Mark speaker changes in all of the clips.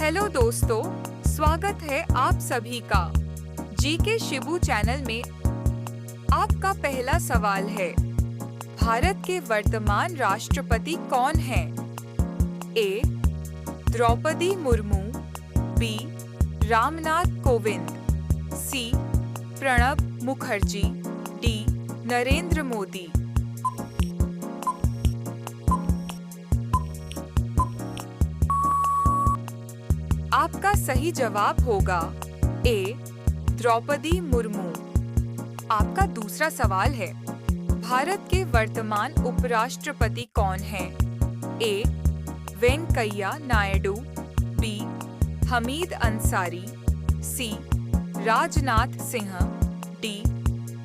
Speaker 1: Hello दोस्तों, स्वागत है आप सभी का जीके शिबू चैनल में। आपका पहला सवाल है, भारत के वर्तमान राष्ट्रपति कौन हैं? ए. द्रौपदी मुर्मू, बी. रामनाथ कोविंद, सी. प्रणब मुखर्जी, डी. नरेंद्र मोदी। आपका सही जवाब होगा ए. द्रौपदी मुर्मू। आपका दूसरा सवाल है, भारत के वर्तमान उपराष्ट्रपति कौन हैं? ए. वेंकैया नायडू, बी. हमीद अंसारी, सी. राजनाथ सिंह, डी.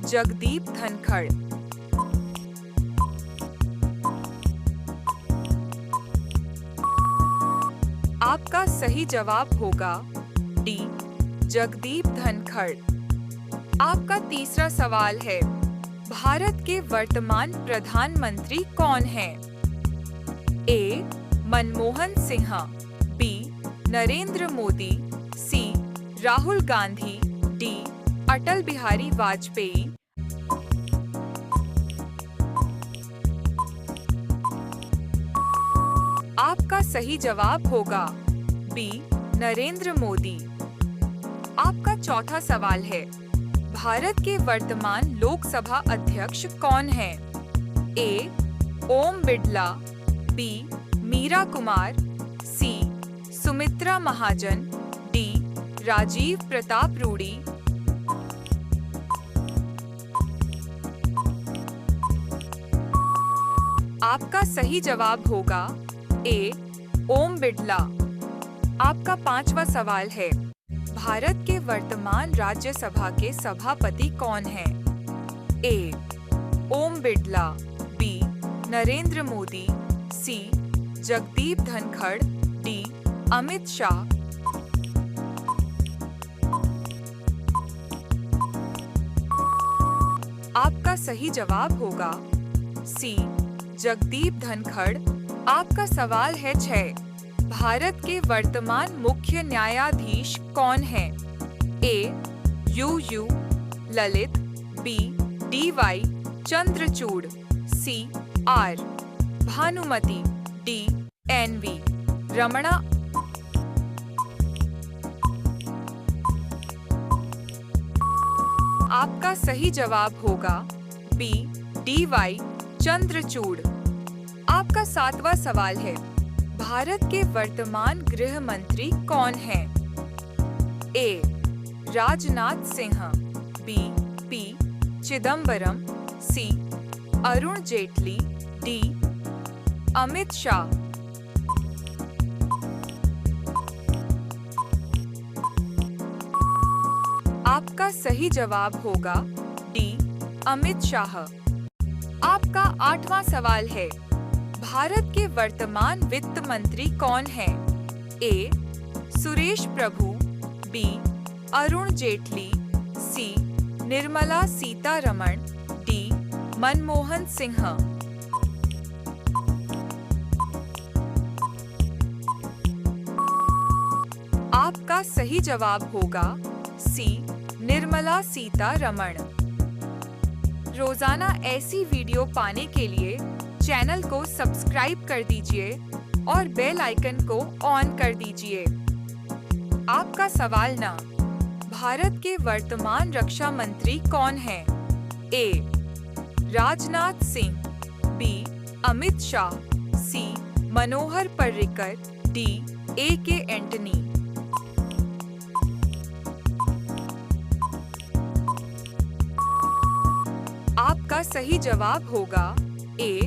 Speaker 1: जगदीप धनखड़। आपका सही जवाब होगा डी. जगदीप धनखड़। आपका तीसरा सवाल है, भारत के वर्तमान प्रधानमंत्री कौन हैं? ए. मनमोहन सिंह, बी. नरेंद्र मोदी, सी. राहुल गांधी, डी. अटल बिहारी वाजपेयी। आपका सही जवाब होगा बी. नरेंद्र मोदी। आपका चौथा सवाल है, भारत के वर्तमान लोकसभा अध्यक्ष कौन हैं? ए. ओम बिड़ला, बी. मीरा कुमार, सी. सुमित्रा महाजन, डी. राजीव प्रताप रूडी। आपका सही जवाब होगा ए. ओम बिड़ला। आपका पांचवा सवाल है, भारत के वर्तमान राज्यसभा के सभापति कौन हैं? ए. ओम बिड़ला, बी. नरेंद्र मोदी, सी. जगदीप धनखड़, डी. अमित शाह। आपका सही जवाब होगा सी. जगदीप धनखड़। आपका सवाल है 6, भारत के वर्तमान मुख्य न्यायाधीश कौन हैं? A. U Lalit, B. DY. Chandrachud, C. R. Bhanumati, D. NV. Ramana. आपका सही जवाब होगा बी. डी.वाई. चंद्रचूड़। आपका 7वां सवाल है, भारत के वर्तमान गृह मंत्री कौन हैं? ए. राजनाथ सिंह, बी. पी. चिदम्बरम, सी. अरुण जेटली, डी. अमित शाह। आपका सही जवाब होगा डी. अमित शाह। आपका 8वां सवाल है, भारत के वर्तमान वित्त मंत्री कौन हैं? ए. सुरेश प्रभु, बी. अरुण जेटली, सी. निर्मला सीतारमण, डी. मनमोहन सिंह। आपका सही जवाब होगा सी. निर्मला सीतारमण। रोजाना ऐसी वीडियो पाने के लिए चैनल को सब्सक्राइब कर दीजिए और बेल आइकन को ऑन कर दीजिए। आपका सवाल 9, भारत के वर्तमान रक्षा मंत्री कौन हैं? ए. राजनाथ सिंह, बी. अमित शाह, सी. Manohar Parrikar, D. A K. Antony. आपका सही जवाब होगा ए.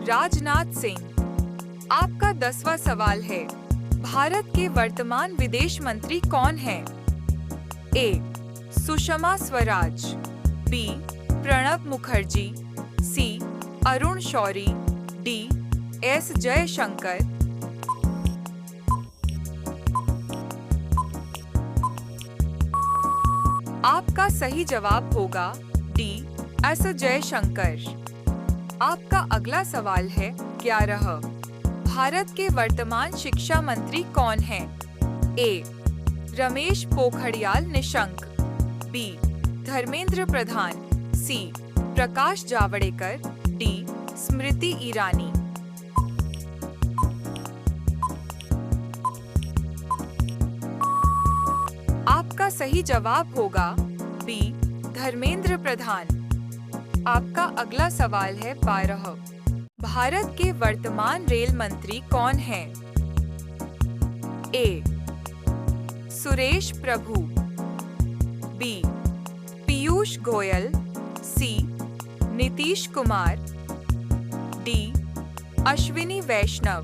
Speaker 1: राजनाथ सिंह। आपका 10वां सवाल है, भारत के वर्तमान विदेश मंत्री कौन हैं? ए. सुषमा स्वराज, बी. प्रणब मुखर्जी, सी. अरुण शौरी, डी. एस. जयशंकर। आपका सही जवाब होगा डी. एस. जयशंकर। आपका अगला सवाल है 11, भारत के वर्तमान शिक्षा मंत्री कौन हैं? ए. रमेश पोखरियाल निशंक, बी. धर्मेंद्र प्रधान, सी. प्रकाश जावड़ेकर, डी. स्मृति ईरानी। आपका सही जवाब होगा बी. धर्मेंद्र प्रधान। आपका अगला सवाल है 12। भारत के वर्तमान रेल मंत्री कौन हैं? ए. सुरेश प्रभु, बी. पीयूष गोयल, सी. नीतीश कुमार, डी. अश्विनी वैष्णव।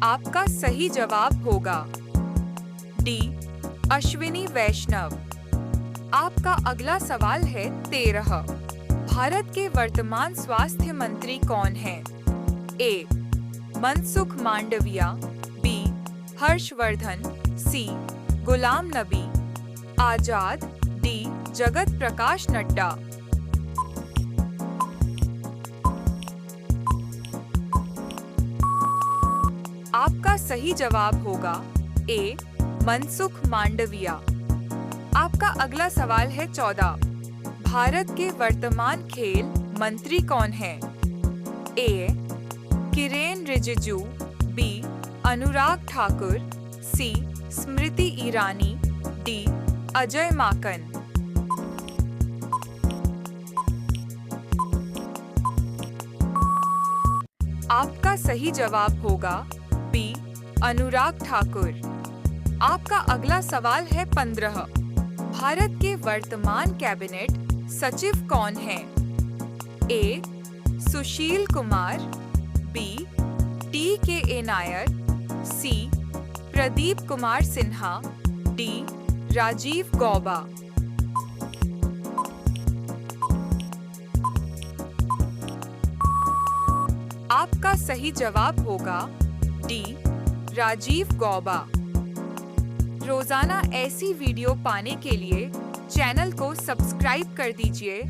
Speaker 1: आपका सही जवाब होगा डी. अश्विनी वैष्णव। आपका अगला सवाल है 13। भारत के वर्तमान स्वास्थ्य मंत्री कौन हैं? ए. मनसुख मांडविया, बी. हर्षवर्धन, सी. गुलाम नबी आजाद, डी. जगत प्रकाश नड्डा। आपका सही जवाब होगा ए. मनसुख मांडविया। आपका अगला सवाल है 14। भारत के वर्तमान खेल मंत्री कौन हैं? ए. किरेन रिजिजू, बी. अनुराग ठाकुर, सी. स्मृति ईरानी, डी. अजय माकन। आपका सही जवाब होगा बी. अनुराग ठाकुर। आपका अगला सवाल है 15। भारत के वर्तमान कैबिनेट सचिव कौन हैं? ए. सुशील कुमार, बी. टी.के. नायर, सी. प्रदीप कुमार सिन्हा, डी. राजीव गौबा। आपका सही जवाब होगा डी. राजीव गौबा। रोजाना ऐसी वीडियो पाने के लिए चैनल को सब्सक्राइब कर दीजिए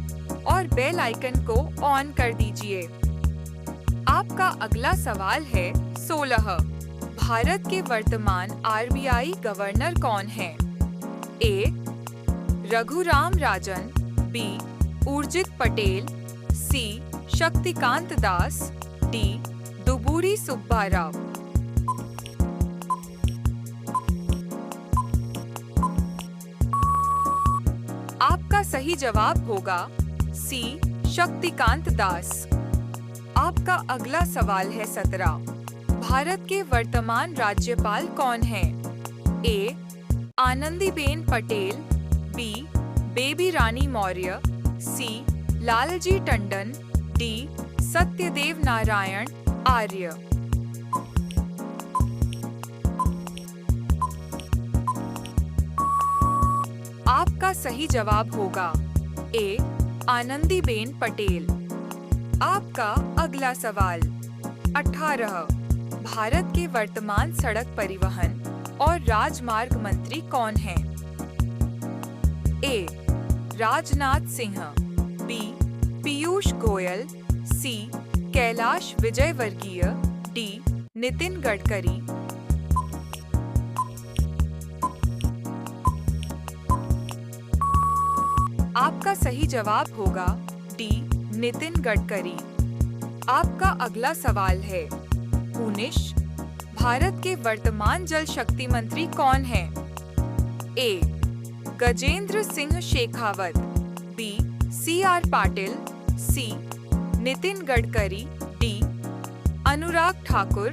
Speaker 1: और बेल आइकन को ऑन कर दीजिए। आपका अगला सवाल है 16। भारत के वर्तमान आरबीआई गवर्नर कौन हैं? ए. रघुराम राजन, बी. उर्जित पटेल, सी. शक्तिकांत दास, डी. दुबूरी सुब्बा राव। आपका सही जवाब होगा सी. शक्तिकांत दास। आपका अगला सवाल है 17। भारत के वर्तमान राज्यपाल कौन हैं? ए. आनंदीबेन पटेल, बी. बेबी रानी मौर्य, सी. लालजी टंडन, डी. सत्यदेव नारायण आर्य। आपका सही जवाब होगा ए. आनंदीबेन पटेल। आपका अगला सवाल 18। भारत के वर्तमान सड़क परिवहन और राजमार्ग मंत्री कौन हैं? ए. राजनाथ सिंह, बी. पीयूष गोयल, सी. कैलाश विजयवर्गीय, डी. नितिन गडकरी। आपका सही जवाब होगा डी. नितिन गडकरी। आपका अगला सवाल है 19। भारत के वर्तमान जल शक्ति मंत्री कौन हैं? ए. गजेंद्र सिंह शेखावत, बी. सी.आर. पाटिल, सी. नितिन गडकरी, डी. अनुराग ठाकुर।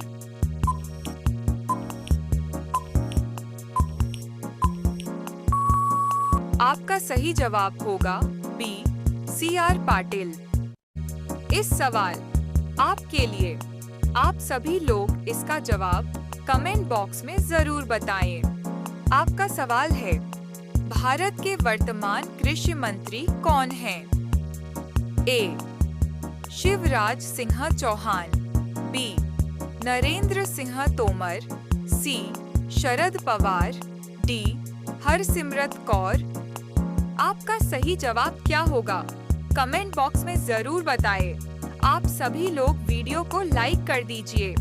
Speaker 1: आपका सही जवाब होगा बी. सी.आर. पाटिल। इस सवाल आपके लिए आप सभी लोग इसका जवाब कमेंट बॉक्स में जरूर बताएं। आपका सवाल है भारत के वर्तमान कृषि मंत्री कौन हैं? ए. शिवराज सिंह चौहान, बी. नरेंद्र सिंह तोमर, सी. शरद पवार, डी. हरसिमरत कौर। आपका सही जवाब क्या होगा? कमेंट बॉक्स में जरूर बताएं। आप सभी लोग वीडियो को लाइक कर दीजिए।